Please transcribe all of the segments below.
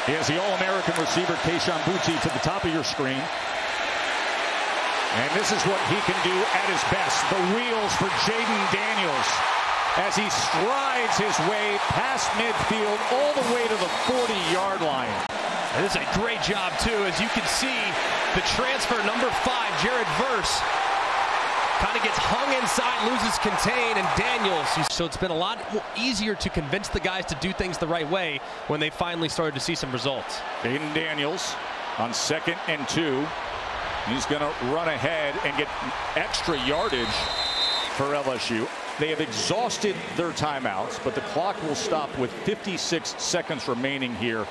He has the All-American receiver, Kayshon Boutte, to the top of your screen. And this is what he can do at his best. The wheels for Jayden Daniels as he strides his way past midfield all the way to the 40-yard line. And this is a great job, too. As you can see, the transfer, number 5, Jared Verse, kind of gets hung inside, loses contain, and Daniels. So it's been a lot easier to convince the guys to do things the right way when they finally started to see some results. Jayden Daniels on 2nd and 2. He's going to run ahead and get extra yardage for LSU. They have exhausted their timeouts, but the clock will stop with 56 seconds remaining here.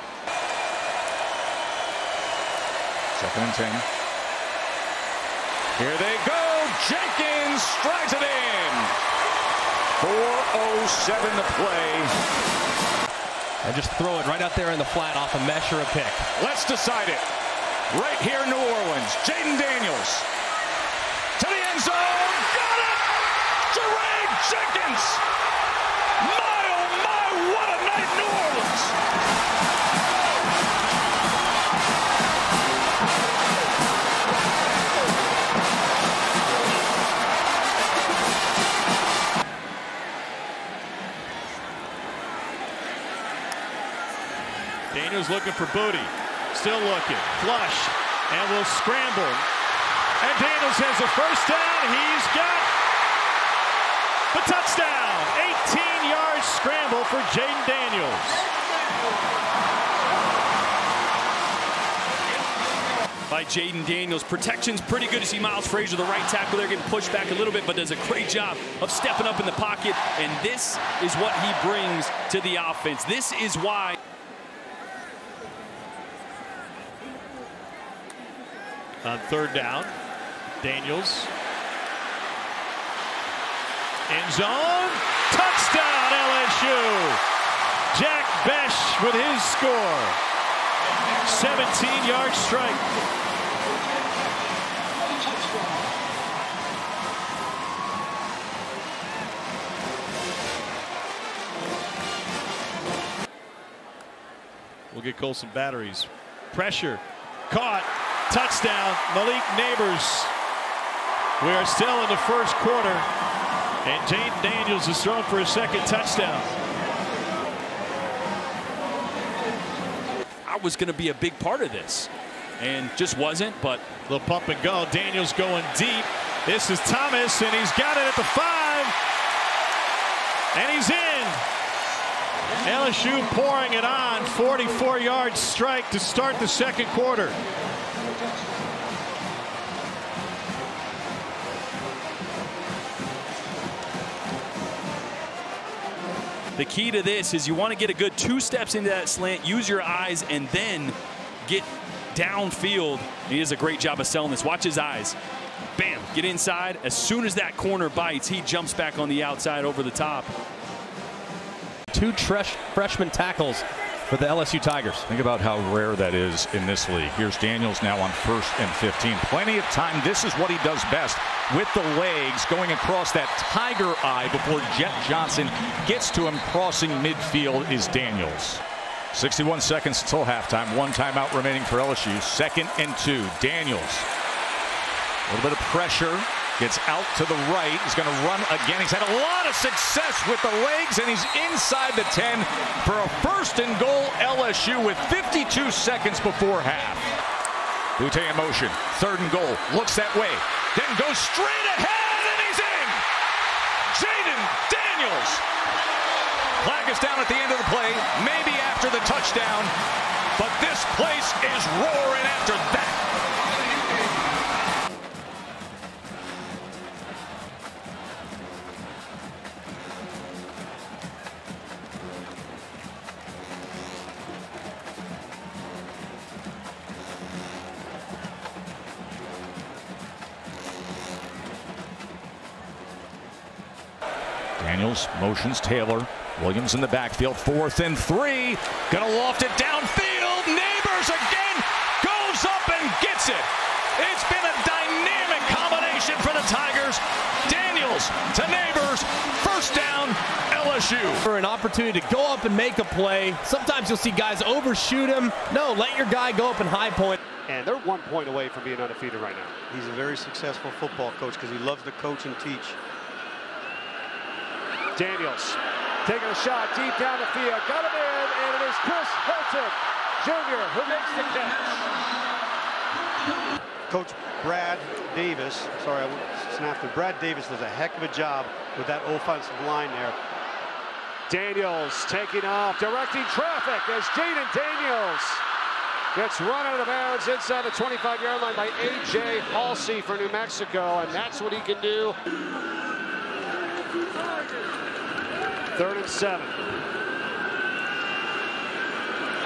2nd and 10. Here they go. Jenkins strides it in. 4:07 to play. And just throw it right out there in the flat off a mesh or a pick. Let's decide it. Right here in New Orleans. Jayden Daniels to the end zone. Got it! Jermaine Jenkins! My, oh my, what a night in New Orleans! Daniels looking for Boutte. Still looking. Flush. And will scramble. And Daniels has a first down. He's got the touchdown. 18-yard scramble for Jayden Daniels. By Jayden Daniels. Protection's pretty good. You see Miles Frazier, the right tackle there, getting pushed back a little bit, but does a great job of stepping up in the pocket. And this is what he brings to the offense. This is why. On 3rd down, Daniels. End zone. Touchdown, LSU. Jack Besh with his score. 17-yard strike. We'll get Colson batteries. Pressure. Caught. Touchdown, Malik Neighbors. We are still in the 1st quarter, and Jayden Daniels is thrown for his 2nd touchdown. I was going to be a big part of this, and just wasn't, but. Little pump and go. Daniels going deep. This is Thomas, and he's got it at the 5. And he's in. LSU pouring it on. 44-yard strike to start the 2nd quarter. The key to this is you want to get a good 2 steps into that slant, use your eyes, and then get downfield. He does a great job of selling this. Watch his eyes. Bam, get inside. As soon as that corner bites, he jumps back on the outside over the top. 2 freshman tackles for the LSU Tigers. Think about how rare that is in this league. Here's Daniels now on 1st and 15. Plenty of time. This is what he does best with the legs, going across that tiger eye before Jet Johnson gets to him. Crossing midfield is Daniels. 61 seconds until halftime. 1 timeout remaining for LSU. 2nd and 2. Daniels. A little bit of pressure. Gets out to the right. He's going to run again. He's had a lot of success with the legs, and he's inside the 10 for a 1st and goal LSU with 52 seconds before half. Boutte in motion. 3rd and goal. Looks that way. Then goes straight ahead, and he's in. Jayden Daniels. Flag is down at the end of the play, maybe after the touchdown, but this place is roaring after that. Daniels motions Taylor. Williams in the backfield. 4th and 3. Gonna loft it downfield. Neighbors again. Goes up and gets it. It's been a dynamic combination for the Tigers. Daniels to Neighbors. 1st down LSU. For an opportunity. opportunity to go up and make a play. Sometimes you'll see guys overshoot him. No, let your guy go up and high point. And they're 1 point away from being undefeated right now. He's a very successful football coach because he loves to coach and teach. Daniels taking a shot deep down the field. Got him in, and it is Chris Hilton Jr. who makes the catch. Coach Brad Davis, sorry, I snapped it. Brad Davis does a heck of a job with that offensive line there. Daniels taking off, directing traffic as Jayden Daniels gets run out of bounds inside the 25-yard line by A.J. Halsey for New Mexico, and that's what he can do. 3rd and 7.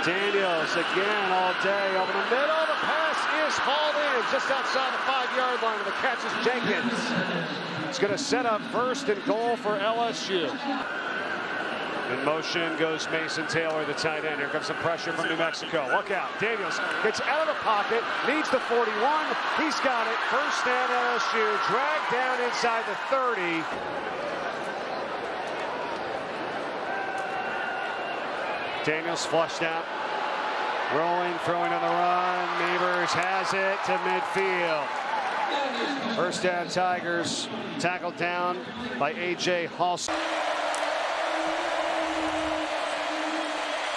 Daniels again all day over the middle. The pass is hauled in just outside the 5-yard line, and the catch is Jenkins. It's going to set up 1st and goal for LSU. In motion goes Mason Taylor, the tight end. Here comes some pressure from New Mexico. Look out. Daniels gets out of the pocket, needs the 41. He's got it. 1st down LSU. Dragged down inside the 30. Daniels flushed out. Rolling, throwing on the run. Neighbors has it to midfield. 1st down Tigers. Tackled down by A.J. Halsey.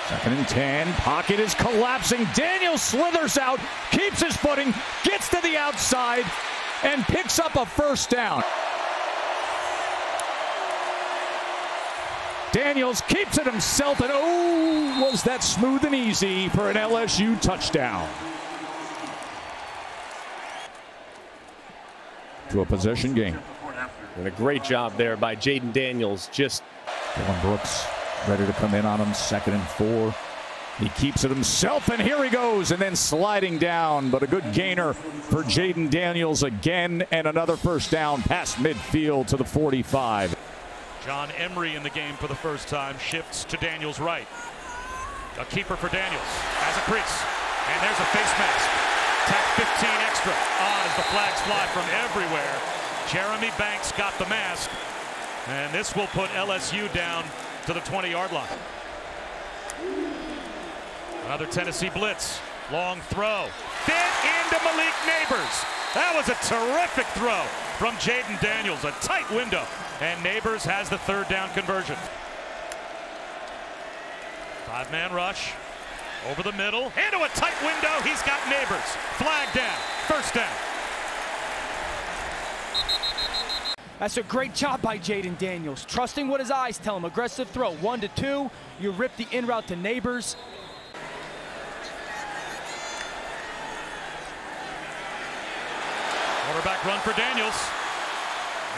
2nd and 10. Pocket is collapsing. Daniels slithers out, keeps his footing, gets to the outside, and picks up a 1st down. Daniels keeps it himself, and oh, was that smooth and easy for an LSU touchdown. To a possession game. And a great job there by Jayden Daniels. Just Dylan Brooks ready to come in on him. 2nd and 4. He keeps it himself, and here he goes, and then sliding down, but a good gainer for Jayden Daniels again, and another 1st down past midfield to the 45. John Emery in the game for the first time, shifts to Daniels' right. A keeper for Daniels, has a crease, and there's a face mask. Tack 15 extra as the flags fly from everywhere. Jeremy Banks got the mask, and this will put LSU down to the 20-yard line. Another Tennessee blitz, long throw, fit into Malik Neighbors. That was a terrific throw from Jayden Daniels, a tight window. And Neighbors has the 3rd down conversion. 5-man rush over the middle into a tight window. He's got Neighbors. Flag down. 1st down. That's a great job by Jayden Daniels. Trusting what his eyes tell him. Aggressive throw. 1 to 2. You rip the in route to Neighbors. Quarterback run for Daniels.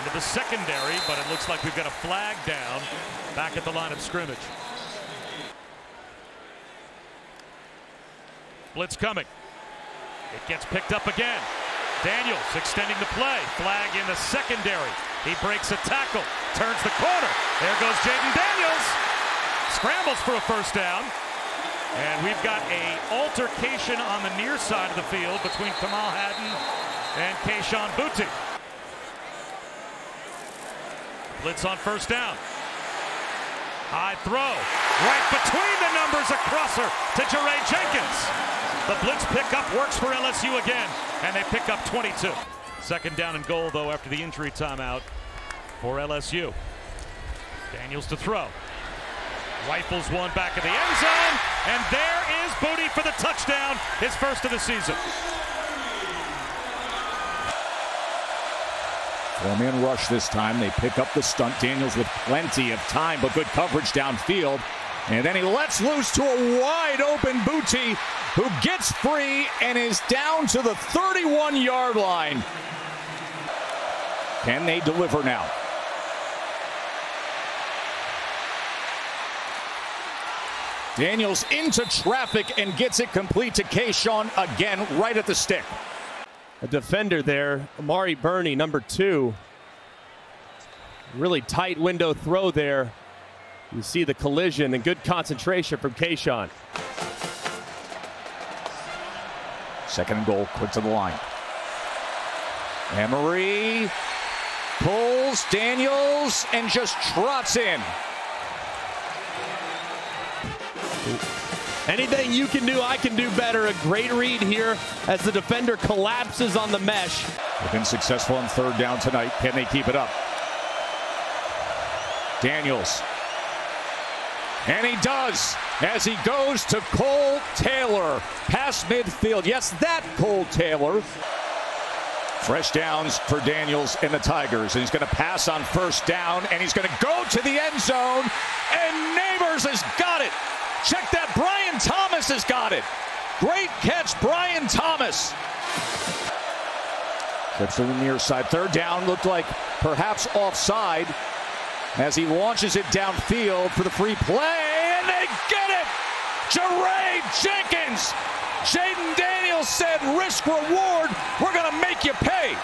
Into the secondary, but it looks like we've got a flag down back at the line of scrimmage. Blitz coming. It gets picked up again. Daniels extending the play. Flag in the secondary. He breaks a tackle. Turns the corner. There goes Jayden Daniels. Scrambles for a 1st down. And we've got an altercation on the near side of the field between Kamal Haddon and Kayshon Boutte. Blitz on 1st down. High throw. Right between the numbers, a crosser to Jaray Jenkins. The blitz pickup works for LSU again, and they pick up 22. 2nd down and goal, though, after the injury timeout for LSU. Daniels to throw. Rifles one back of the end zone, and there is Boutte for the touchdown, his 1st of the season. 4-man rush this time. They pick up the stunt. Daniels with plenty of time, but good coverage downfield. And then he lets loose to a wide open Boutte, who gets free and is down to the 31-yard line. Can they deliver now? Daniels into traffic and gets it complete to Kayshon again, right at the stick. a defender there, Amari Burney, number 2. Really tight window throw there. You see the collision and good concentration from Kayshon. 2nd and goal, quick to the line. Emery pulls Daniels and just trots in. Anything you can do, I can do better. A great read here as the defender collapses on the mesh. They've been successful on third down tonight. Can they keep it up? Daniels. And he does as he goes to Cole Taylor. Past midfield. Yes, that Cole Taylor. Fresh downs for Daniels and the Tigers. And he's going to pass on first down. And he's going to go to the end zone. And Neighbors has got it. Check that. Brian Thomas has got it. Great catch, Brian Thomas. Trips to the near side. Third down looked like perhaps offside as he launches it downfield for the free play. And they get it. Jayden Jenkins. Jayden Daniels said, risk reward. We're going to make you pay.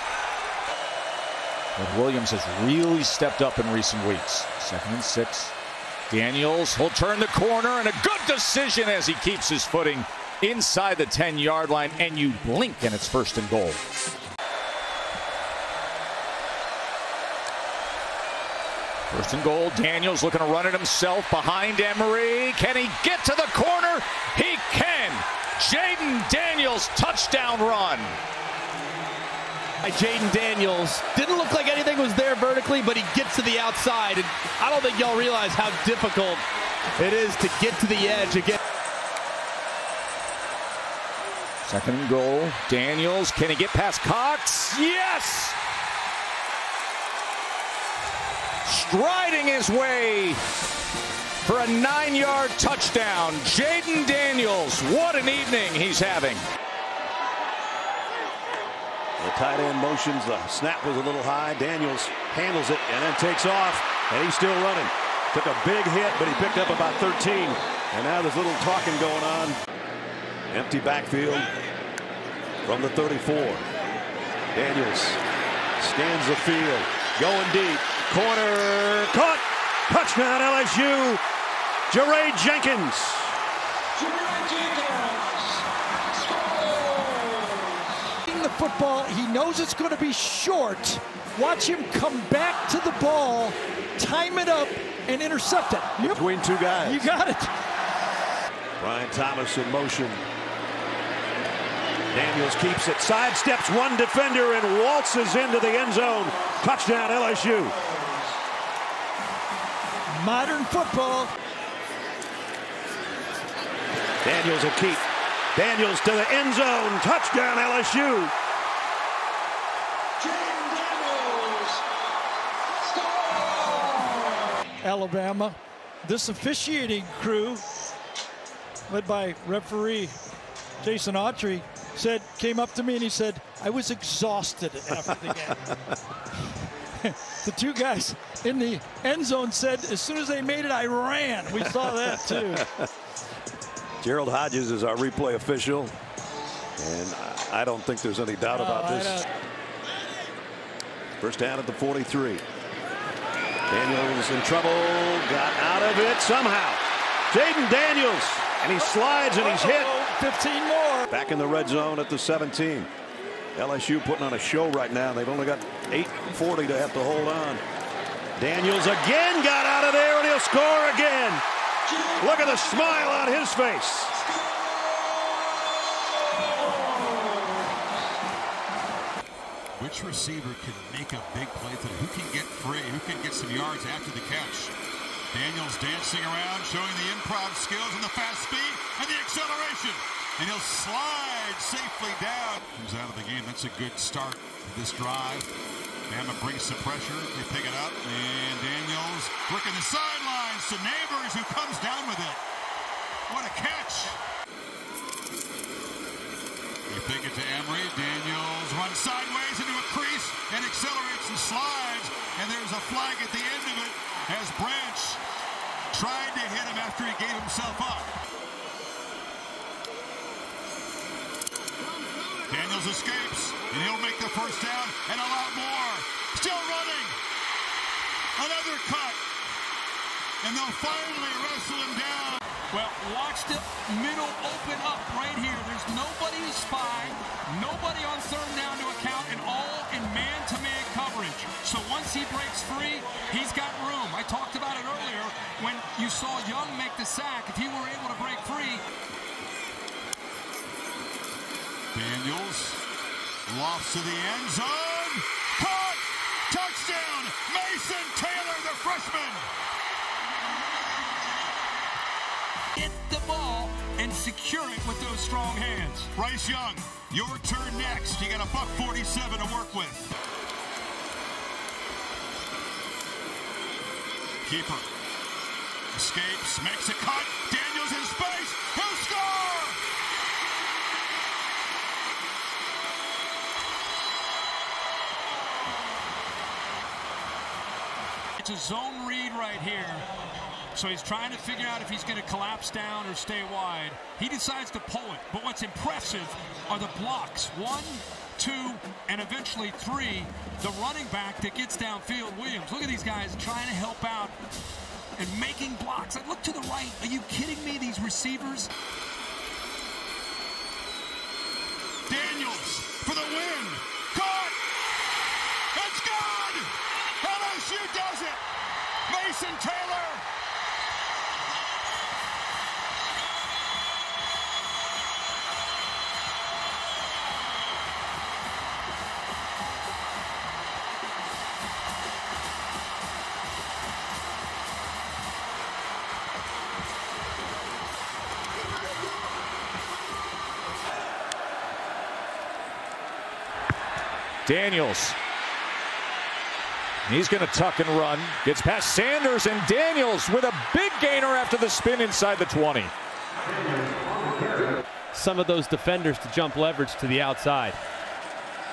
But Williams has really stepped up in recent weeks. 2nd and 6. Daniels will turn the corner, and a good decision as he keeps his footing inside the 10-yard line, and you blink and it's 1st and goal. First and goal, Daniels looking to run it himself behind Emery. Can he get to the corner? He can. Jayden Daniels, touchdown run. Jayden Daniels didn't look like anything was there vertically, but he gets to the outside, and I don't think y'all realize how difficult it is to get to the edge again. 2nd and goal, Daniels, can he get past Cox? Yes! Striding his way for a 9-yard touchdown. Jayden Daniels, what an evening he's having. The tight end motions, the snap was a little high. Daniels handles it and then takes off, and he's still running. Took a big hit, but he picked up about 13. And now there's a little talking going on. Empty backfield from the 34. Daniels scans the field, going deep. Corner, caught, touchdown LSU, Jayden Jenkins. The football, he knows it's going to be short. Watch him come back to the ball, time it up, and intercept it. Yep. Between two guys. You got it. Brian Thomas in motion. Daniels keeps it, sidesteps one defender and waltzes into the end zone. Touchdown LSU. Modern football. Daniels will keep. Daniels to the end zone. Touchdown LSU. Alabama. This officiating crew, led by referee Jason Autry, came up to me and he said, I was exhausted after the game. The two guys in the end zone said, as soon as they made it, I ran. We saw that too. Gerald Hodges is our replay official, and I don't think there's any doubt about this. First down at the 43. Daniels in trouble, got out of it somehow. Jayden Daniels, and he slides and he's hit. 15 more. Back in the red zone at the 17. LSU putting on a show right now. They've only got 8:40 to have to hold on. Daniels again got out of there, and he'll score again. Look at the smile on his face. Which receiver can make a big play today? Who can get free? Who can get some yards after the catch? Daniels dancing around, showing the improv skills and the fast speed and the acceleration. And he'll slide safely down. Comes out of the game. That's a good start to this drive. Bama brings some pressure. They pick it up. And Daniels working the sidelines to Neighbors, who comes down with it. What a catch. They pick it to Emery. Daniels runs sideways into a crease and accelerates and slides. And there's a flag at the end of it as Branch tried to hit him after he gave himself up. Daniels escapes, and he'll make the first down and a lot more. Still running. Another cut. And they'll finally wrestle him down. Well, watch the middle open up right here. There's nobody to spy, nobody on third down to account, and all in man-to-man coverage. So once he breaks free, he's got room. I talked about it earlier when you saw Young make the sack. If he were able to break Daniels lofts to the end zone. Caught! Touchdown! Mason Taylor, the freshman! Hit the ball and secure it with those strong hands. Bryce Young, your turn next. You got a $147 to work with. Keeper escapes, makes a cut. Daniels in space. He'll score! It's a zone read right here. So he's trying to figure out if he's going to collapse down or stay wide. He decides to pull it. But what's impressive are the blocks. 1, 2, and eventually 3. The running back that gets downfield, Williams. Look at these guys trying to help out and making blocks. I look to the right. Are you kidding me? These receivers. Daniels for the win. Caught! It's good! LSU does it! Mason Taylor! Daniels. He's going to tuck and run. Gets past Sanders, and Daniels with a big gainer after the spin inside the 20. Some of those defenders to jump leverage to the outside.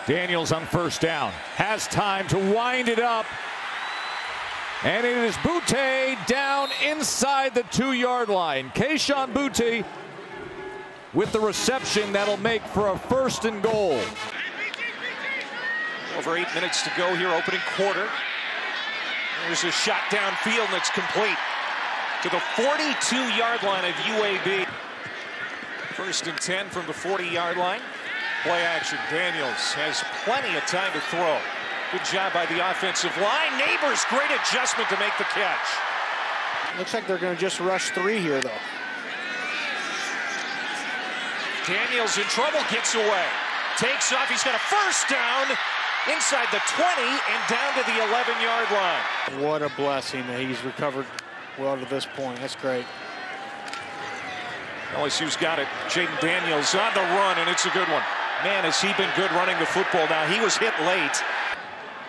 Daniels on first down. Has time to wind it up. And it is Boutte down inside the 2-yard line. Kayshon Boutte with the reception that'll make for a 1st and goal. Over 8 minutes to go here, opening quarter. There's a shot downfield, and it's complete to the 42-yard line of UAB. 1st and 10 from the 40-yard line. Play action. Daniels has plenty of time to throw. Good job by the offensive line. Neighbors, great adjustment to make the catch. Looks like they're going to just rush 3 here, though. Daniels in trouble, gets away. Takes off, he's got a 1st down. Inside the 20 and down to the 11-yard line. What a blessing that he's recovered well to this point. That's great. LSU's got it. Jayden Daniels on the run, and it's a good one. Man, has he been good running the football now. He was hit late.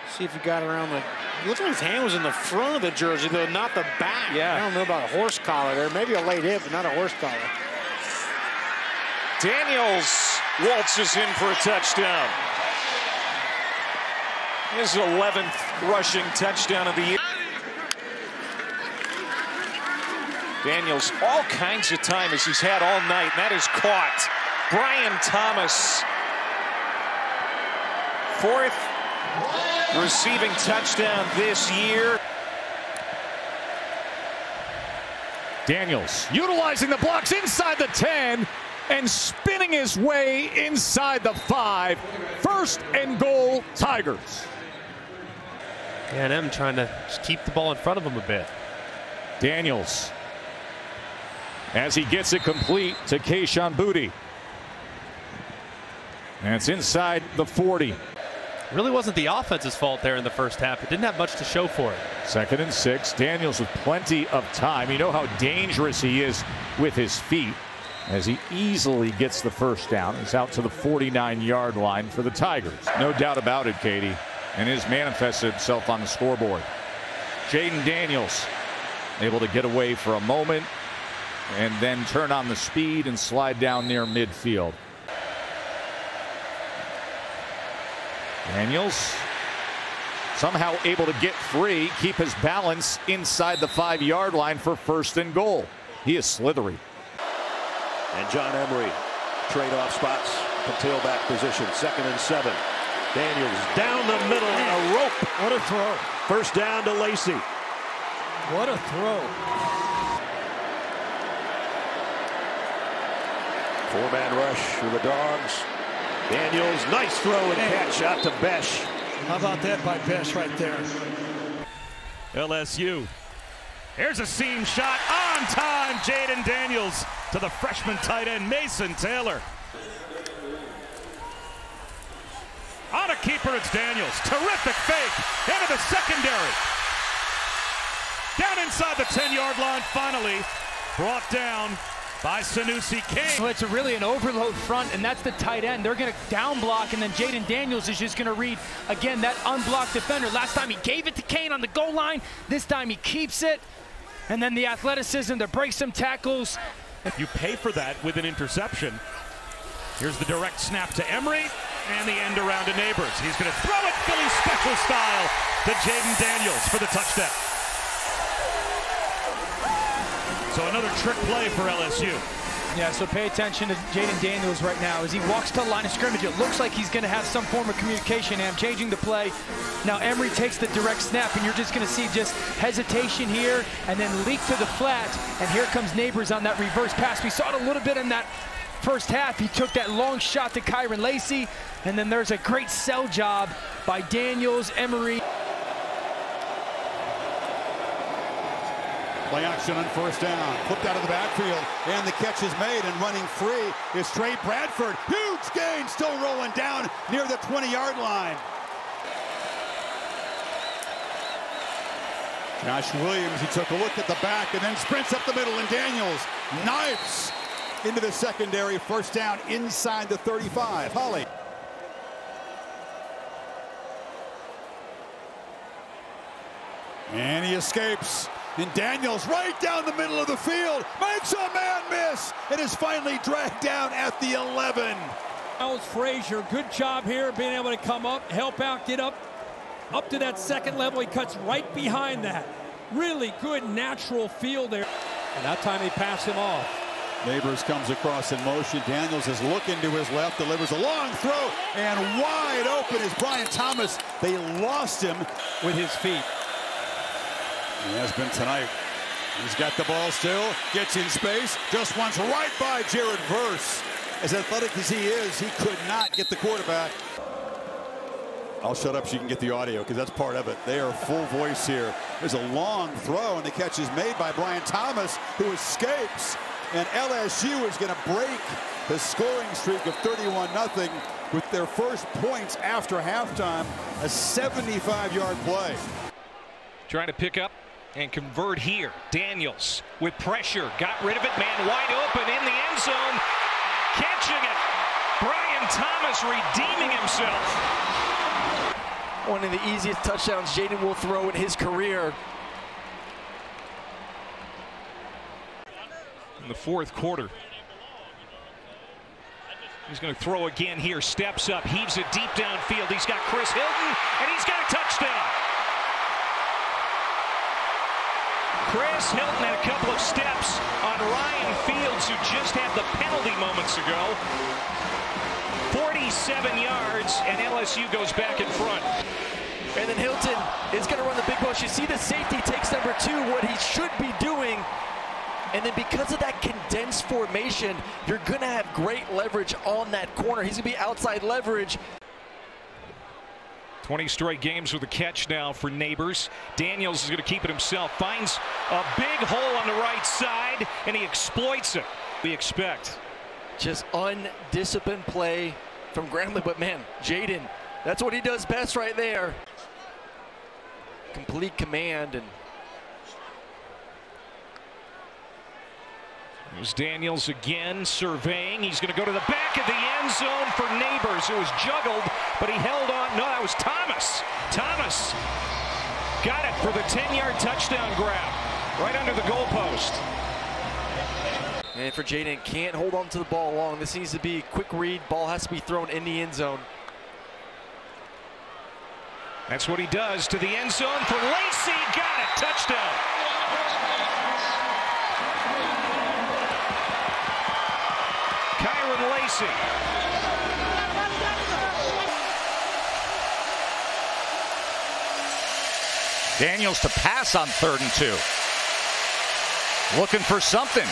See if he got around the... It looks like his hand was in the front of the jersey, though, not the back. Yeah. I don't know about a horse collar there. Maybe a late hit, but not a horse collar. Daniels waltzes in for a touchdown. His 11th rushing touchdown of the year. Daniels, all kinds of time as he's had all night, and that is caught. Brian Thomas, 4th receiving touchdown this year. Daniels utilizing the blocks inside the 10 and spinning his way inside the 5. 1st and goal, Tigers. A&M trying to just keep the ball in front of him a bit. Daniels, as he gets it complete to Kayshon Boutte. And it's inside the 40. Really wasn't the offense's fault there in the first half. It didn't have much to show for it. 2nd and 6. Daniels with plenty of time. You know how dangerous he is with his feet as he easily gets the 1st down. He's out to the 49-yard line for the Tigers. No doubt about it, Katie. And has manifested himself on the scoreboard. Jayden Daniels able to get away for a moment and then turn on the speed and slide down near midfield. Daniels somehow able to get free, keep his balance inside the 5-yard line for 1st and goal. He is slithery. And John Emery trade-off spots to tailback position. 2nd and 7. Daniels down the middle and a rope. What a throw. 1st down to Lacey. What a throw. 4-man rush for the Dogs. Daniels, nice throw and catch out to Besh. How about that by Besh right there? LSU. Here's a seam shot on time. Jayden Daniels to the freshman tight end Mason Taylor. On a keeper, it's Daniels. Terrific fake into the secondary. Down inside the 10-yard line, finally brought down by Sanusi King. Well, it's really an overload front, and that's the tight end. They're going to down block, and then Jayden Daniels is just going to read, again, that unblocked defender. Last time he gave it to Kane on the goal line. This time he keeps it. And then the athleticism to break some tackles. You pay for that with an interception. Here's the direct snap to Emery, and the end around to Neighbors. He's going to throw it Philly special style to Jayden Daniels for the touchdown. So another trick play for LSU. Yeah, so pay attention to Jayden Daniels right now. As he walks to the line of scrimmage, it looks like he's going to have some form of communication, and I'm changing the play. Now Emery takes the direct snap, and you're just going to see just hesitation here, and then leak to the flat, and here comes Neighbors on that reverse pass. We saw it a little bit in that first half. He took that long shot to Kyron Lacey, and then there's a great sell job by Daniels, Emery. Play action on first down. Flipped out of the backfield, and the catch is made, and running free is Trey Bradford. Huge gain, still rolling down near the 20-yard line. Josh Williams, he took a look at the back and then sprints up the middle, and Daniels knifes into the secondary. First down inside the 35. Holly. And he escapes. And Daniels right down the middle of the field makes a man miss and is finally dragged down at the 11. Miles Frazier, good job here being able to come up, help out, get up to that second level. He cuts right behind that. Really good natural feel there. And that time he passed him off. Neighbors comes across in motion. Daniels is looking to his left, delivers a long throw, and wide open is Brian Thomas. They lost him with his feet. He has been tonight. He's got the ball still, gets in space, just wants right by Jared Verse. As athletic as he is, he could not get the quarterback. I'll shut up so you can get the audio, because that's part of it. They are full voice here. There's a long throw, and the catch is made by Brian Thomas, who escapes. And LSU is going to break the scoring streak of 31-0 with their first points after halftime, a 75-yard play. Trying to pick up and convert here. Daniels with pressure, got rid of it, man wide open in the end zone, catching it. Brian Thomas redeeming himself. One of the easiest touchdowns Jayden will throw in his career. In the fourth quarter. He's going to throw again here, steps up, heaves it deep downfield. He's got Chris Hilton, and he's got a touchdown. Chris Hilton had a couple of steps on Ryan Fields, who just had the penalty moments ago. 47 yards, and LSU goes back in front. And then Hilton is going to run the big push. You see the safety takes number 2, what he should be doing. And then because of that condensed formation, you're going to have great leverage on that corner. He's going to be outside leverage. 20 straight games with a catch now for Neighbors. Daniels is going to keep it himself. Finds a big hole on the right side, and he exploits it. We expect. Just undisciplined play from Grambling, but man, Jayden, that's what he does best right there. Complete command. And here's Daniels again, surveying. He's going to go to the back of the end zone for Neighbors, who was juggled, but he held on. No, that was Thomas. Thomas got it for the 10-yard touchdown grab, right under the goalpost. And for Jayden, can't hold on to the ball long. This needs to be a quick read. Ball has to be thrown in the end zone. That's what he does to the end zone for Lacey. Got it. Touchdown. Kyron Lacey. Daniels to pass on 3rd and 2. Looking for something.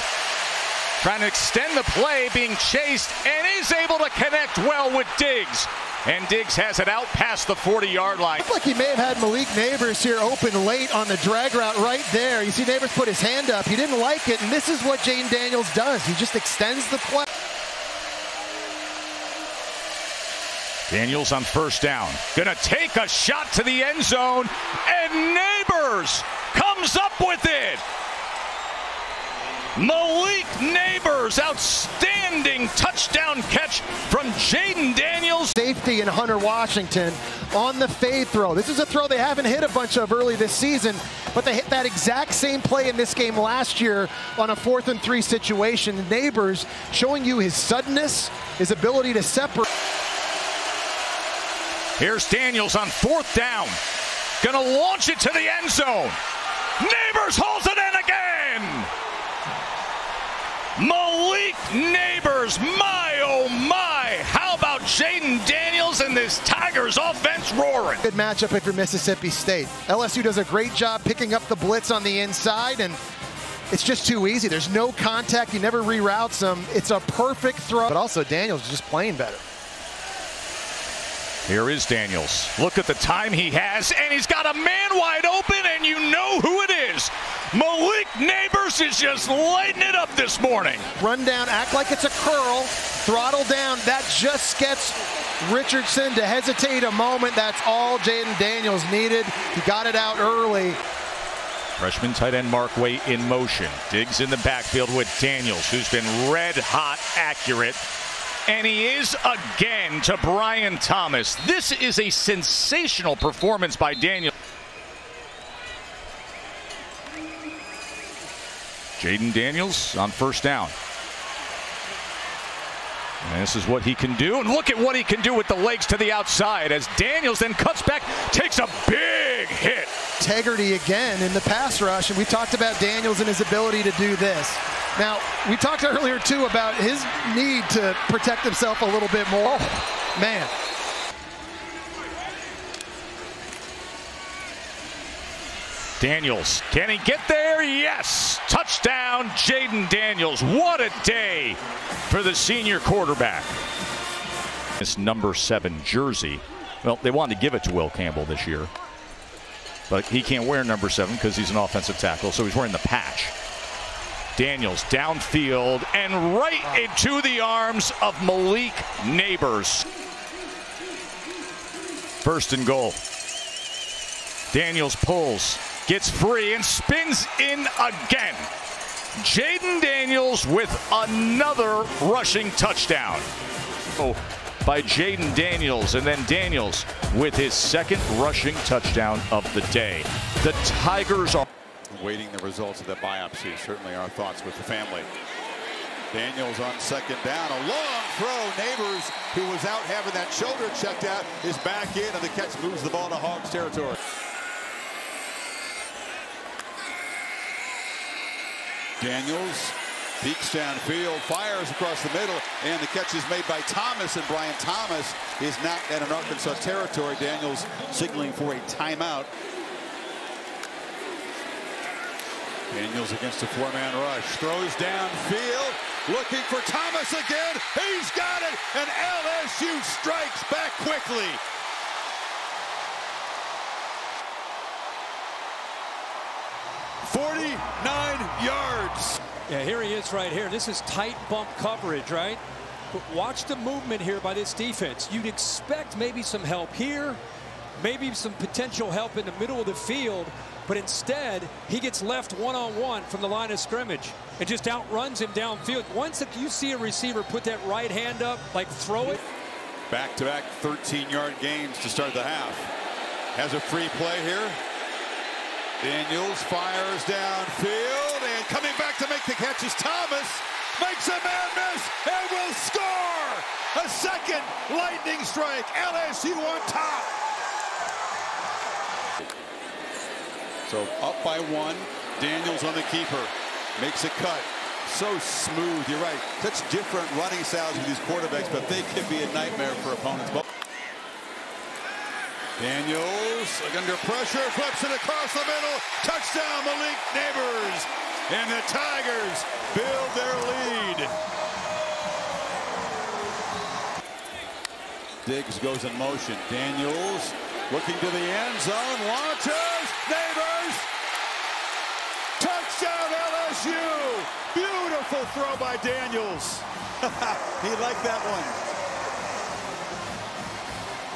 Trying to extend the play, being chased, and is able to connect well with Diggs. And Diggs has it out past the 40-yard line. Looks like he may have had Malik Neighbors here open late on the drag route right there. You see Neighbors put his hand up. He didn't like it, and this is what Jayden Daniels does. He just extends the play. Daniels on first down. Gonna take a shot to the end zone, and Neighbors comes up with it. Malik Neighbors, outstanding touchdown catch from Jayden Daniels. Safety and Hunter Washington on the fade throw. This is a throw they haven't hit a bunch of early this season, but they hit that exact same play in this game last year on a 4th and 3 situation. Neighbors showing you his suddenness, his ability to separate. Here's Daniels on 4th down. Gonna launch it to the end zone. Neighbors holds it in again. Malik Neighbors, my oh my. How about Jayden Daniels and this Tigers offense roaring? Good matchup if you're Mississippi State. LSU does a great job picking up the blitz on the inside, and it's just too easy. There's no contact. He never reroutes them. It's a perfect throw. But also Daniels is just playing better. Here is Daniels. Look at the time he has, and he's got a man wide open, and you know who it is. Malik Neighbors is just lighting it up this morning. Run down, act like it's a curl, throttle down. That just gets Richardson to hesitate a moment. That's all Jayden Daniels needed. He got it out early. Freshman tight end Mark Way in motion. Diggs in the backfield with Daniels, who's been red hot accurate. And he is again to Brian Thomas. This is a sensational performance by Daniels. Jayden Daniels on first down. And this is what he can do. And look at what he can do with the legs to the outside as Daniels then cuts back, takes a big hit. Integrity again in the pass rush. And we talked about Daniels and his ability to do this. Now, we talked earlier, too, about his need to protect himself a little bit more. Oh, man. Daniels, can he get there? Yes! Touchdown, Jayden Daniels. What a day for the senior quarterback. This number 7 jersey. Well, they wanted to give it to Will Campbell this year. But he can't wear number 7 because he's an offensive tackle, so he's wearing the patch. Daniels downfield and right into the arms of Malik Neighbors. First and goal. Daniels pulls, gets free, and spins in again. Jayden Daniels with another rushing touchdown. By Jayden Daniels, and then Daniels with his 2nd rushing touchdown of the day. The Tigers are waiting the results of the biopsy. Certainly our thoughts with the family. Daniels on 2nd down. A long throw. Neighbors, who was out having that shoulder checked out, is back in, and the catch moves the ball to Hogs territory. Daniels peeks downfield, fires across the middle, and the catch is made by Thomas, and Brian Thomas is not in an Arkansas territory. Daniels signaling for a timeout. Daniels against a 4-man rush, throws downfield, looking for Thomas again. He's got it, and LSU strikes back quickly. "49 yards. Yeah, here he is right here. This is tight bump coverage, right? But watch the movement here by this defense. You'd expect maybe some help here, maybe some potential help in the middle of the field, but instead he gets left one-on-one from the line of scrimmage and just outruns him downfield. Once you see a receiver put that right hand up, like throw it. Back-to-back 13-yard gains to start the half. Has a free play here. Daniels fires downfield, and coming back to make the catch is Thomas. Makes a man miss and will score! A 2nd lightning strike. LSU on top. So up by 1. Daniels on the keeper. Makes a cut. So smooth. You're right. Such different running styles with these quarterbacks, but they can be a nightmare for opponents. Daniels under pressure, flips it across the middle. Touchdown, Malik Neighbors. And the Tigers build their lead. Diggs goes in motion. Daniels looking to the end zone. Launches. Neighbors. Touchdown, LSU. Beautiful throw by Daniels. He liked that one.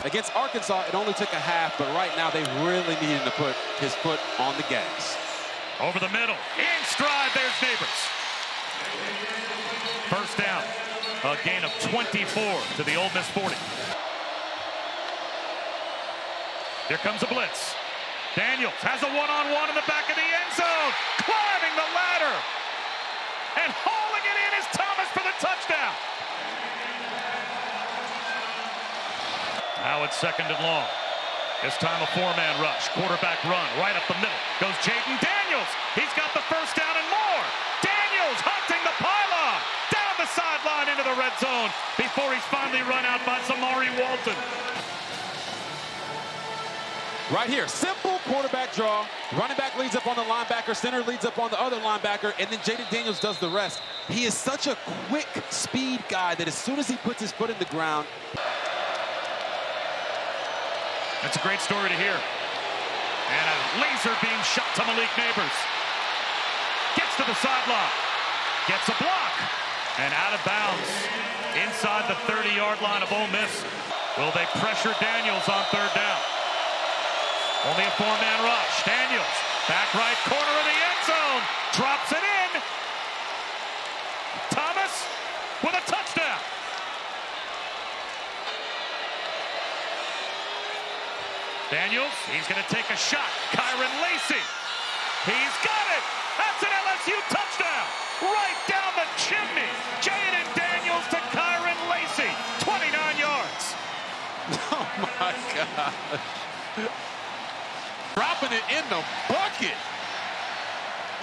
Against Arkansas, it only took a half, but right now they really needed to put his foot on the gas. Over the middle, in stride, there's Neighbors. First down, a gain of 24 to the Ole Miss 40. Here comes a blitz. Daniels has a one-on-one in the back of the end zone, climbing the ladder, and hauling it in is Thomas for the touchdown. Now it's 2nd and long. This time a 4-man rush, quarterback run, right up the middle. Goes Jayden Daniels. He's got the first down and more. Daniels hunting the pylon, down the sideline into the red zone before he's finally run out by Samari Walton. Right here, simple quarterback draw. Running back leads up on the linebacker, center leads up on the other linebacker, and then Jayden Daniels does the rest. He is such a quick speed guy that as soon as he puts his foot in the ground. That's a great story to hear. And a laser beam shot to Malik Neighbors. Gets to the sideline. Gets a block. And out of bounds. Inside the 30-yard line of Ole Miss. Will they pressure Daniels on 3rd down? Only a 4-man rush. Daniels, back right corner of the end zone. Drops it in. Thomas with a touchdown. Daniels, he's going to take a shot. Kyron Lacey. He's got it. That's an LSU touchdown. Right down the chimney. Jayden Daniels to Kyron Lacey. 29 yards. Oh, my God. Dropping it in the bucket.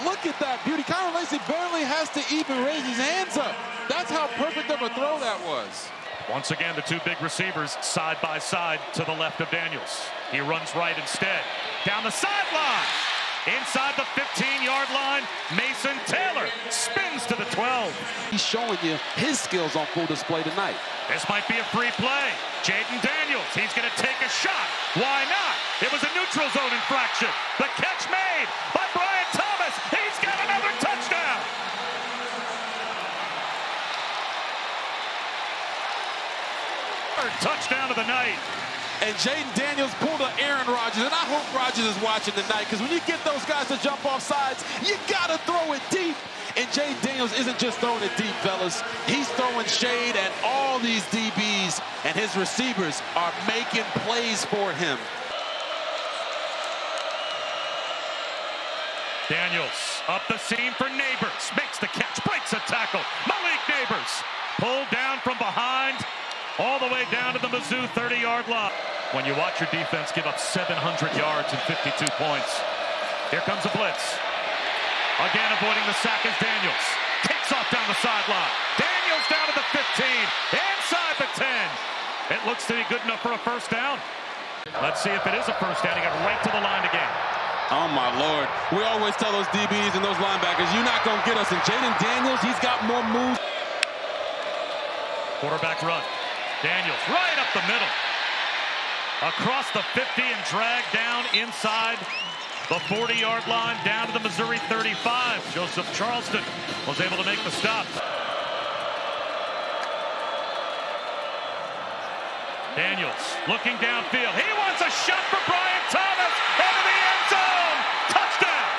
Look at that beauty. Kyron Lacey barely has to even raise his hands up. That's how perfect of a throw that was. Once again, the two big receivers side by side to the left of Daniels. He runs right instead. Down the sideline. Inside the 15-yard line, Mason Taylor spins to the 12. He's showing you his skills on full display tonight. This might be a free play. Jayden Daniels, he's going to take a shot. Why not? It was a neutral zone infraction. The catch made by Brian Thomas. He's got another touchdown. Third touchdown of the night. And Jayden Daniels pulled an Aaron Rodgers, and I hope Rodgers is watching tonight, because when you get those guys to jump off sides, you got to throw it deep. And Jayden Daniels isn't just throwing it deep, fellas. He's throwing shade at all these DBs, and his receivers are making plays for him. Daniels up the seam for Neighbors. Makes the catch, breaks a tackle. Malik Neighbors pulled down from behind all the way down to the Mizzou 30-yard line. When you watch your defense give up 700 yards and 52 points. Here comes a blitz. Again avoiding the sack is Daniels. Takes off down the sideline. Daniels down to the 15. Inside the 10. It looks to be good enough for a first down. Let's see if it is a first down. He got right to the line again. Oh, my Lord. We always tell those DBs and those linebackers, you're not going to get us. And Jayden Daniels, he's got more moves. Quarterback run. Daniels right up the middle. Across the 50 and dragged down inside the 40-yard line down to the Missouri 35. Joseph Charleston was able to make the stop. Daniels looking downfield. He wants a shot for Brian Thomas into the end zone. Touchdown.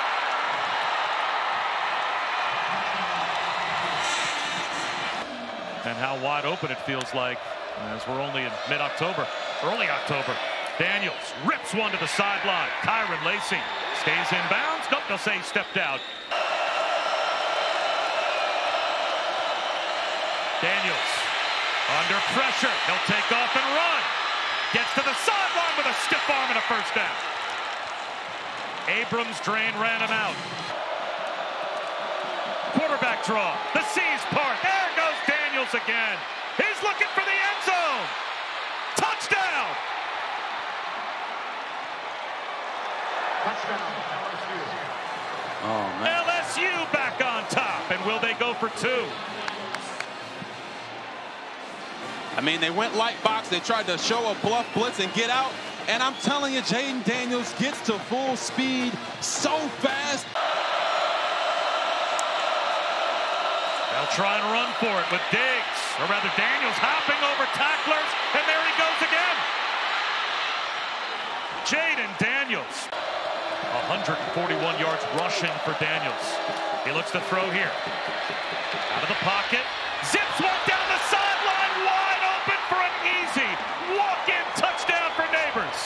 And how wide open it feels like as we're only in mid-October, early October. Daniels rips one to the sideline. Kyron Lacey stays in bounds. Nope, they'll say he stepped out. Daniels under pressure. He'll take off and run. Gets to the sideline with a stiff arm and a first down. Abrams drain ran him out. Quarterback draw. The C's part. There goes Daniels again. He's looking for the end zone. Touchdown. Oh, man. LSU back on top. And will they go for two? I mean, they went light box. They tried to show a bluff blitz and get out. And I'm telling you, Jayden Daniels gets to full speed so fast. They'll try and run for it with Diggs, or rather Daniels hopping over tacklers, and there he goes again. 141 yards rushing for Daniels. He looks to throw here. Out of the pocket. Zips one down the sideline, wide open for an easy walk-in touchdown for Neighbors.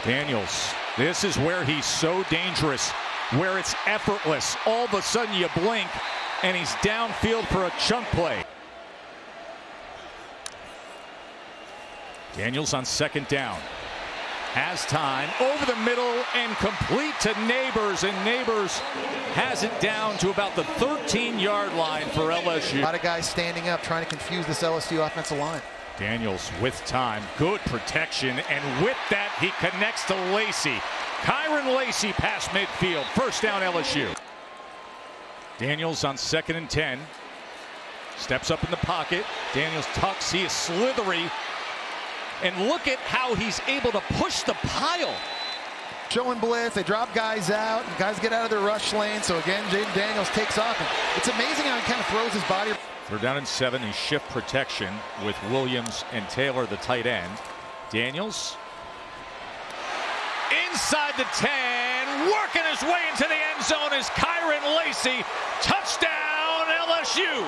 Daniels, this is where he's so dangerous, where it's effortless. All of a sudden you blink and he's downfield for a chunk play. Daniels on second down. Has time over the middle and complete to Neighbors, and Neighbors has it down to about the 13-yard line for LSU. A lot of guys standing up trying to confuse this LSU offensive line. Daniels with time, good protection, and with that he connects to Lacey. Kyron Lacey past midfield, first down LSU. Daniels on 2nd and 10. Steps up in the pocket. Daniels tucks, he is slithery. And look at how he's able to push the pile. Showing blitz, they drop guys out, and guys get out of their rush lane. So again, Jayden Daniels takes off. And it's amazing how he kind of throws his body. They're down in 7 in shift protection with Williams and Taylor, the tight end. Daniels inside the 10, working his way into the end zone is Kyron Lacey. Touchdown LSU.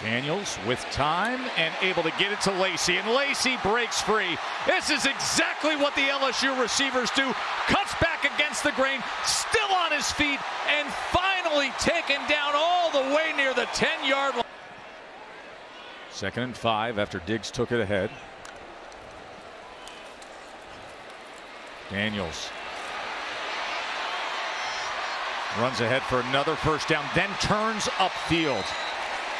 Daniels with time and able to get it to Lacey, and Lacey breaks free. This is exactly what the LSU receivers do. Cuts back against the grain, still on his feet, and finally taken down all the way near the 10-yard line. 2nd and 5 after Diggs took it ahead. Daniels runs ahead for another first down, then turns upfield.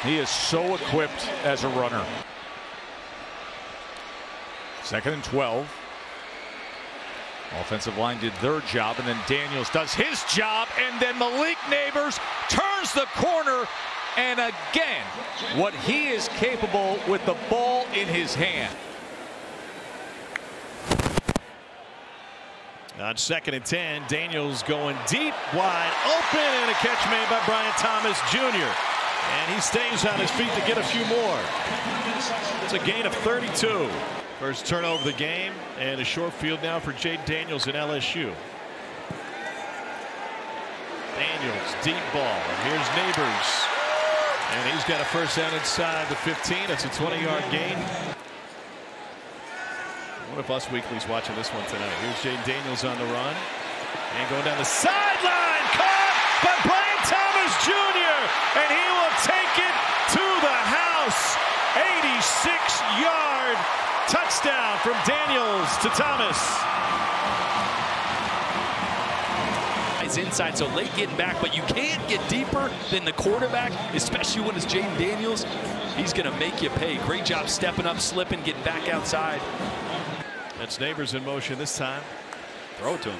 He is so equipped as a runner. 2nd and 12. Offensive line did their job, and then Daniels does his job, and then Malik Neighbors turns the corner, and again, what he is capable with the ball in his hand. On 2nd and 10, Daniels going deep, wide open, and a catch made by Brian Thomas Jr. And he stays on his feet to get a few more. It's a gain of 32. First turnover of the game, and a short field now for Jayden Daniels in LSU. Daniels, deep ball, and here's Neighbors. And he's got a first down inside the 15. That's a 20-yard gain. One of us weeklies watching this one tonight. Here's Jayden Daniels on the run. And going down the sideline, caught by Brian Thomas Jr. And he will take it to the house. 86-yard touchdown from Daniels to Thomas. It's inside, so late getting back, but you can't get deeper than the quarterback, especially when it's Jayden Daniels. He's going to make you pay. Great job stepping up, slipping, getting back outside. That's Neighbors in motion this time. Throw it to him.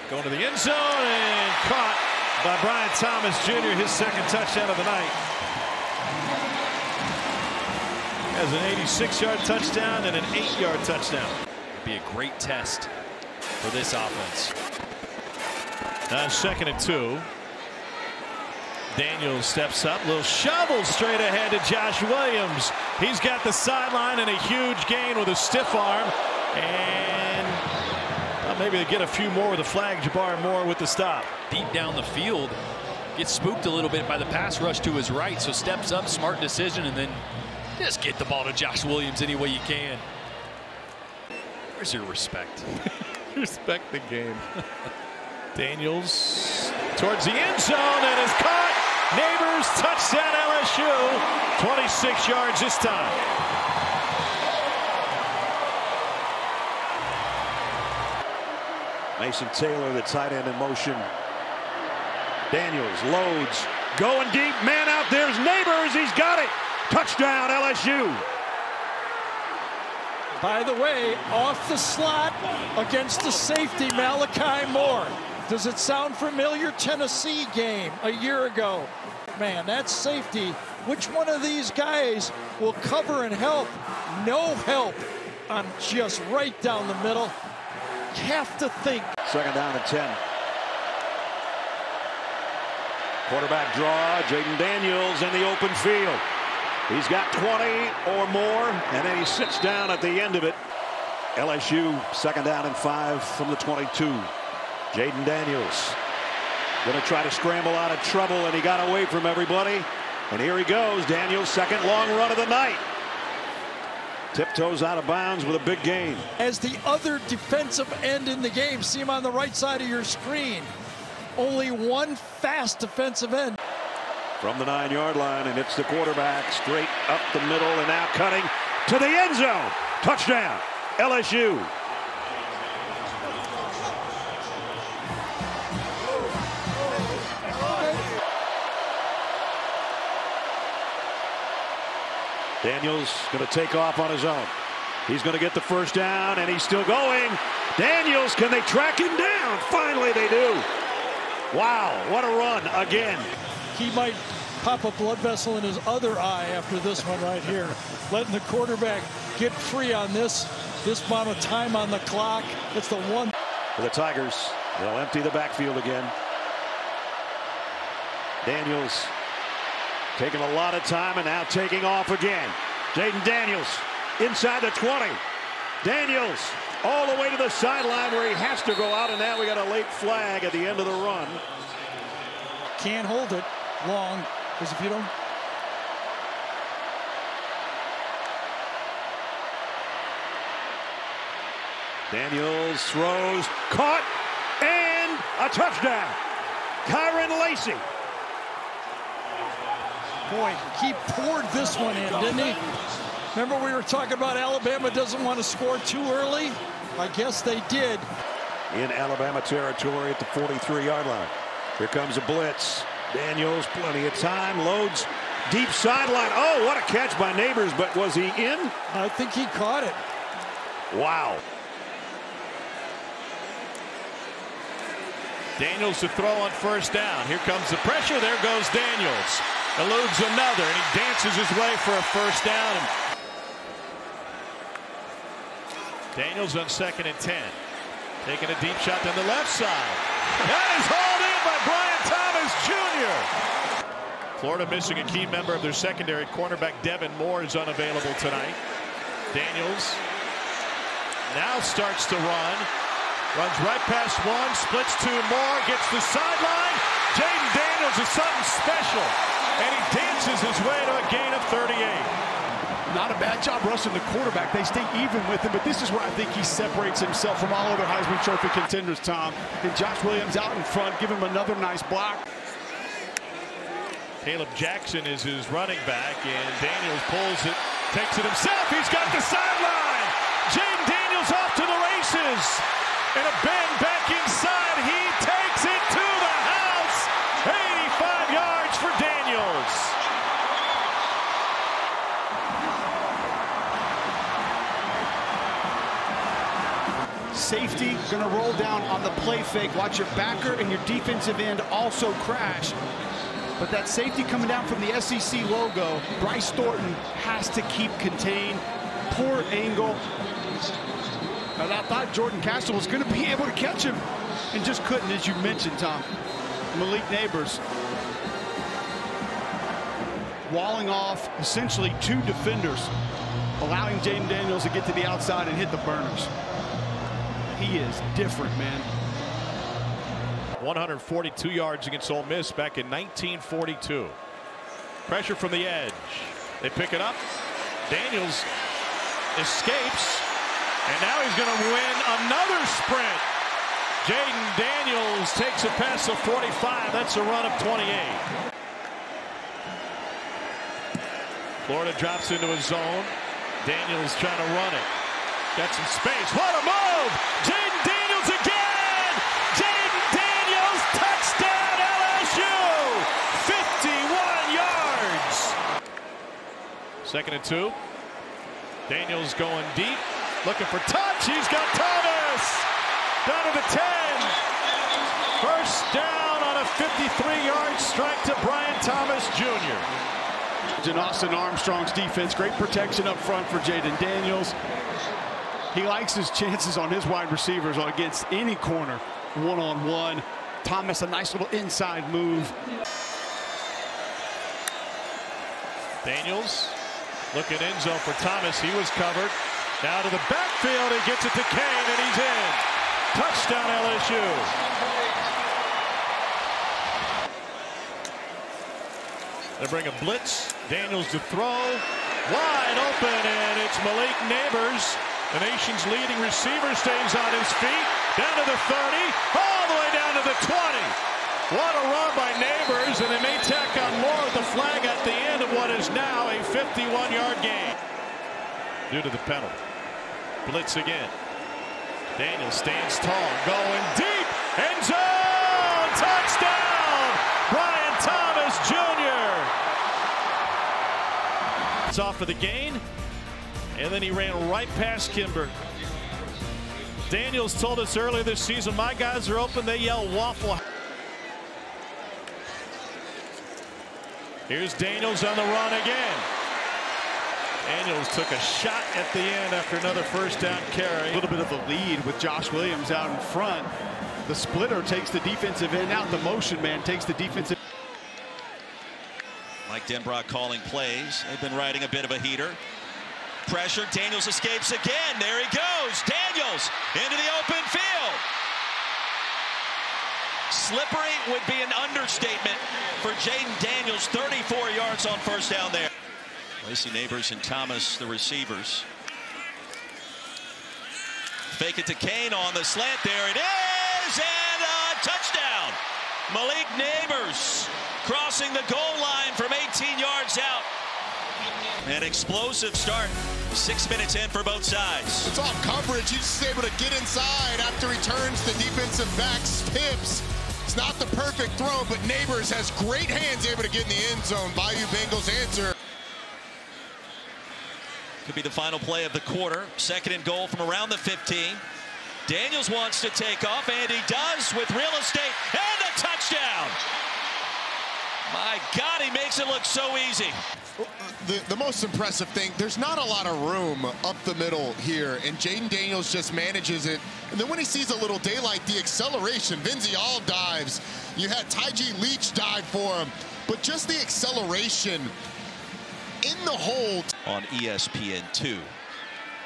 Going to the end zone and caught by Brian Thomas Jr., his second touchdown of the night. Has an 86-yard touchdown and an 8-yard touchdown. It'd be a great test for this offense. On 2nd and 2. Daniels steps up, little shovel straight ahead to Josh Williams. He's got the sideline and a huge gain with a stiff arm. And maybe they get a few more with the flag. Jabbar Moore with the stop. Deep down the field, gets spooked a little bit by the pass rush to his right, so steps up, smart decision, and then just get the ball to Josh Williams any way you can. Where's your respect? Respect the game. Daniels towards the end zone and is caught. Neighbors, touchdown LSU. 26 yards this time. Mason Taylor, the tight end in motion. Daniels loads, going deep, man out, there's Neighbors, he's got it. Touchdown LSU. By the way, off the slot against the safety, Malachi Moore. Does it sound familiar? Tennessee game a year ago. Man, that's safety. Which one of these guys will cover and help? No help on just right down the middle. You have to think Second down and 10. Quarterback draw. Jayden Daniels in the open field. He's got 20 or more, and then he sits down at the end of it. LSU second down and 5 from the 22. Jayden Daniels going to try to scramble out of trouble, and he got away from everybody. And here he goes. Daniels' second long run of the night. Tiptoes out of bounds with a big gain. As the other defensive end in the game, see him on the right side of your screen. Only one fast defensive end. From the 9-yard line, and it's the quarterback straight up the middle, and now cutting to the end zone. Touchdown, LSU. Daniels going to take off on his own. He's going to get the first down, and he's still going. Daniels, can they track him down? Finally they do. Wow, what a run again. He might pop a blood vessel in his other eye after this one right here. Letting the quarterback get free on this amount of time on the clock. It's the one. For the Tigers, they'll empty the backfield again. Daniels taking a lot of time and now taking off again. Jayden Daniels inside the 20. Daniels all the way to the sideline where he has to go out, and now we got a late flag at the end of the run. Can't hold it long, because if you don't. Daniels throws, caught, and a touchdown. Kyron Lacey. Boy, he poured this one in, didn't he? Remember we were talking about Alabama doesn't want to score too early? I guess they did. In Alabama territory at the 43-yard line. Here comes a blitz. Daniels, plenty of time, loads deep sideline. Oh, what a catch by Neighbors, but was he in? I think he caught it. Wow. Daniels to throw on first down. Here comes the pressure. There goes Daniels. Eludes another, and he dances his way for a first down. Daniels on 2nd and 10. Taking a deep shot down the left side. That is hauled in by Brian Thomas Jr. Florida missing a key member of their secondary. Cornerback Devin Moore is unavailable tonight. Daniels now starts to run. Runs right past one, splits two more, gets the sideline. Jayden Daniels is something special, and he dances his way to a gain of 38. Not a bad job rushing the quarterback. They stay even with him, but this is where I think he separates himself from all other Heisman Trophy contenders, Tom. And Josh Williams out in front, give him another nice block. Caleb Jackson is his running back, and Daniels pulls it, takes it himself. He's got the sideline. Jayden Daniels off to the races. And a bend back inside. He takes it to the house. 85 yards for Daniels. Safety going to roll down on the play fake. Watch your backer and your defensive end also crash. But that safety coming down from the SEC logo, Bryce Thornton has to keep contained. Poor angle. And I thought Jordan Castle was going to be able to catch him and just couldn't, as you mentioned, Tom. Malik Neighbors walling off essentially two defenders, allowing Jayden Daniels to get to the outside and hit the burners. He is different, man. 142 yards against Ole Miss back in 1942. Pressure from the edge. They pick it up. Daniels escapes. And now he's going to win another sprint. Jayden Daniels takes it past the 45. That's a run of 28. Florida drops into his zone. Daniels trying to run it. Got some space. What a move! Jayden Daniels again! Jayden Daniels, touchdown LSU! 51 yards. 2nd and 2. Daniels going deep. Looking for touch. He's got Thomas. Down to the 10. First down on a 53-yard strike to Brian Thomas Jr. And Austin Armstrong's defense. Great protection up front for Jayden Daniels. He likes his chances on his wide receivers against any corner. one-on-one. Thomas, a nice little inside move. Daniels looking end zone for Thomas. He was covered. Now to the backfield. He gets it to Kane, and he's in. Touchdown, LSU. They bring a blitz. Daniels to throw. Wide open, and it's Malik Neighbors. The nation's leading receiver stays on his feet. Down to the 30. All the way down to the 20. What a run by Neighbors, and they may tack on more with the flag at the end of what is now a 51-yard game. Due to the penalty. Blitz again. Daniels stands tall, going deep. End zone! Touchdown! Brian Thomas Jr. It's off for the gain. And then he ran right past Kimber. Daniels told us earlier this season, my guys are open, they yell waffle. Here's Daniels on the run again. Daniels took a shot at the end after another first down carry. A little bit of a lead with Josh Williams out in front. The splitter takes the defensive end out. The motion man takes the defensive. Mike Denbrock calling plays. They've been riding a bit of a heater. Pressure. Daniels escapes again. There he goes. Daniels into the open field. Slippery would be an understatement for Jayden Daniels. 34 yards on first down there. Lacey Neighbors and Thomas, the receivers. Fake it to Kane on the slant. There it is, and a touchdown. Malik Neighbors crossing the goal line from 18 yards out. An explosive start. 6 minutes in for both sides. It's off coverage. He's just able to get inside after he turns the defensive back's hips. It's not the perfect throw, but Neighbors has great hands, able to get in the end zone. Bayou Bengals answer. Could be the final play of the quarter. 2nd and goal from around the 15. Daniels wants to take off, and he does with real estate, and a touchdown. My God, he makes it look so easy. The most impressive thing, there's not a lot of room up the middle here, and Jayden Daniels just manages it. And then when he sees a little daylight, the acceleration, Vinzi all dives. You had Tyji Leach dive for him, but just the acceleration in the hole. On ESPN 2.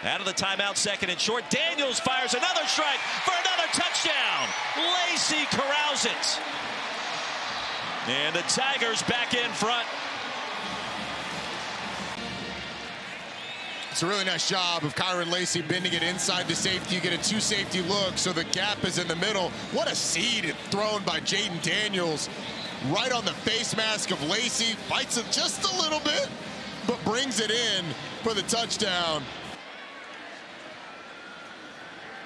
Out of the timeout, 2nd and short. Daniels fires another strike for another touchdown. Lacey corrals it. And the Tigers back in front. It's a really nice job of Kyron Lacey bending it inside the safety. You get a 2-safety look, so the gap is in the middle. What a seed thrown by Jayden Daniels. Right on the face mask of Lacey. Fights him just a little bit, but brings it in for the touchdown.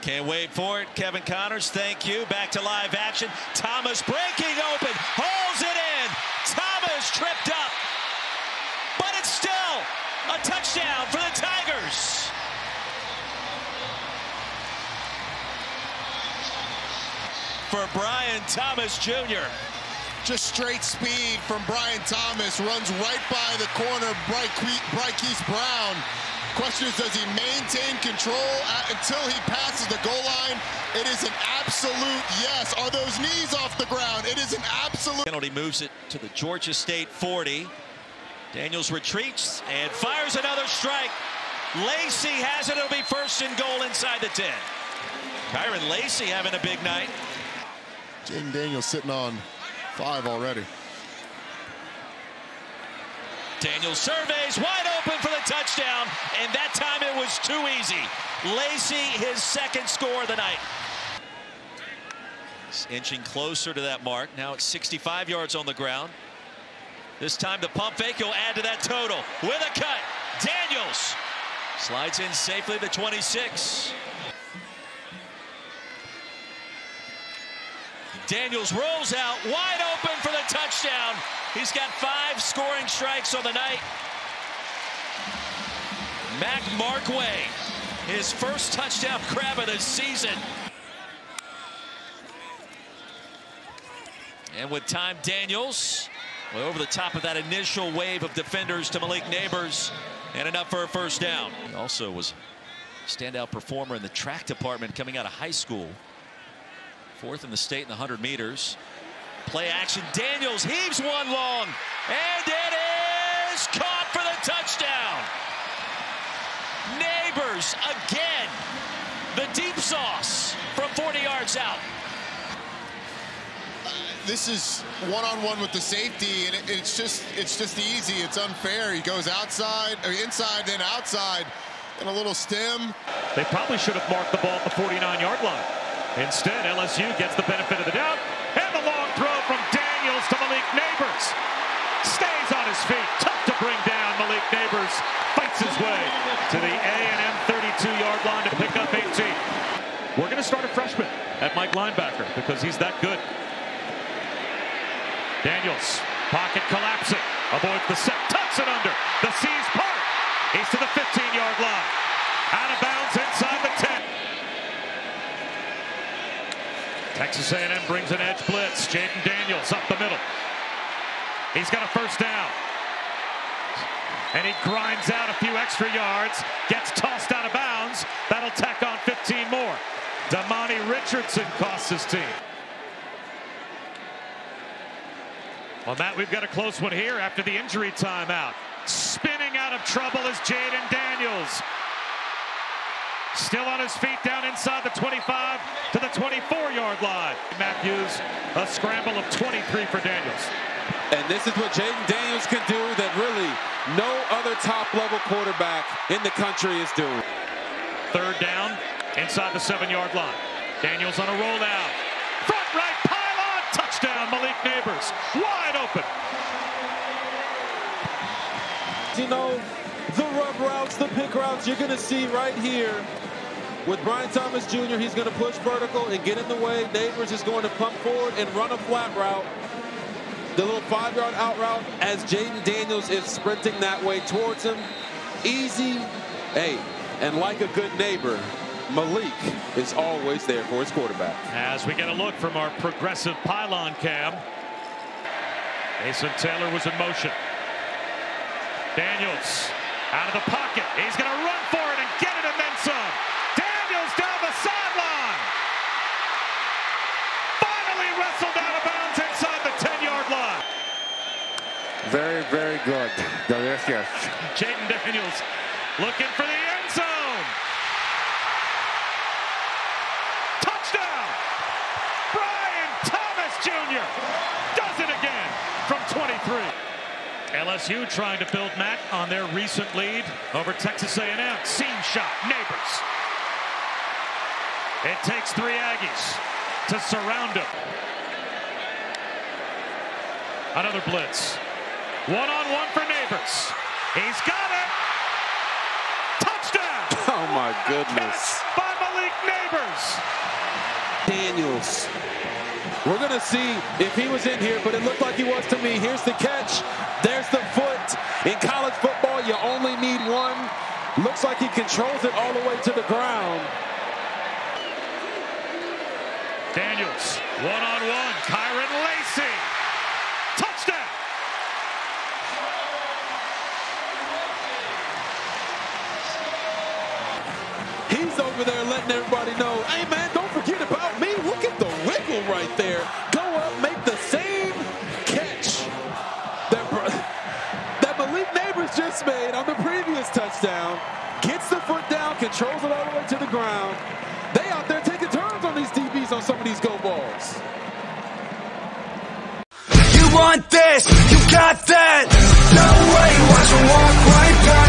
Can't wait for it. Kevin Connors, thank you. Back to live action. Thomas breaking open, hauls it in. Thomas tripped up, but it's still a touchdown for the Tigers. For Brian Thomas Jr. Just straight speed from Brian Thomas. Runs right by the corner, Brykees Brown. Question is, does he maintain control until he passes the goal line? It is an absolute yes. Are those knees off the ground? It is an absolute. Penalty moves it to the Georgia State 40. Daniels retreats and fires another strike. Lacey has it. It'll be 1st and goal inside the 10. Kyron Lacey having a big night. Jayden Daniels sitting on 5 already. Daniels surveys, wide open for the touchdown, and that time it was too easy. Lacey, his 2nd score of the night. He's inching closer to that mark. Now it's 65 yards on the ground. This time the pump fake will add to that total. With a cut, Daniels slides in safely to 26. Daniels rolls out, wide open for the touchdown. He's got 5 scoring strikes on the night. Mac Markway, his 1st touchdown grab of the season. And with time, Daniels over the top of that initial wave of defenders to Malik Neighbors, and enough for a 1st down. He also was a standout performer in the track department coming out of high school. Fourth in the state in the 100 meters. Play action. Daniels heaves one long. And it is caught for the touchdown. Neighbors again. The deep sauce from 40 yards out. This is one-on-one with the safety, and it's just easy. It's unfair. He goes outside, or inside, then outside, and a little stem. They probably should have marked the ball at the 49-yard line. Instead, LSU gets the benefit of the doubt, and the long throw from Daniels to Malik Neighbors. Stays on his feet. Tough to bring down. Malik Neighbors fights his way to the A&M 32-yard line to pick up 18. We're going to start a freshman at Mike linebacker because he's that good. Daniels, pocket collapsing, avoids the set, tucks it under. The C's part. He's to the 15-yard line. Out of bounds inside the 10. Texas A&M brings an edge blitz. Jayden Daniels up the middle. He's got a first down. And he grinds out a few extra yards. Gets tossed out of bounds. That'll tack on 15 more. Damani Richardson costs his team. Well, Matt, we've got a close one here after the injury timeout. Spinning out of trouble is Jayden Daniels. Still on his feet down inside the 25 to the 24-yard line. Matthews, a scramble of 23 for Daniels. And this is what Jayden Daniels can do that really no other top-level quarterback in the country is doing. Third down inside the 7-yard line. Daniels on a rollout. Front right pylon. Touchdown, Malik Neighbors. Wide open. You know, the rub routes, the pick routes, you're going to see right here. With Brian Thomas Jr., he's going to push vertical and get in the way. Neighbors is going to pump forward and run a flat route. The little 5-yard out route as Jayden Daniels is sprinting that way towards him. Easy. Hey, and like a good neighbor, Malik is always there for his quarterback. As we get a look from our progressive pylon cam. Mason Taylor was in motion. Daniels out of the pocket. He's going to run for it and get it and then some. Daniels down the sideline. Finally wrestled out of bounds inside the 10-yard line. Very, very good. Delicious. Jayden Daniels looking for the end zone. Touchdown. Brian Thomas Jr. does it again from 23. LSU trying to build, Matt, on their recent lead over Texas A&M. Seam shot, Neighbors. It takes 3 Aggies to surround him. Another blitz. One-on-one for Neighbors. He's got it. Touchdown. Oh, my goodness. Catch by Malik Neighbors. Daniels. We're going to see if he was in here, but it looked like he was to me. Here's the catch. There's the foot. In college football, you only need one. Looks like he controls it all the way to the ground. Daniels, one-on-one. Kyron Lacey. Touchdown. He's over there letting everybody know, hey, man, don't forget about me. Look at the wiggle right there. Go up, make the same catch that Malik Neighbors just made on the previous touchdown. Gets the foot down, controls it all the way to the ground. They out there taking turns on these DBs on some of these go balls. You want this, you got that. No way, watch them walk right by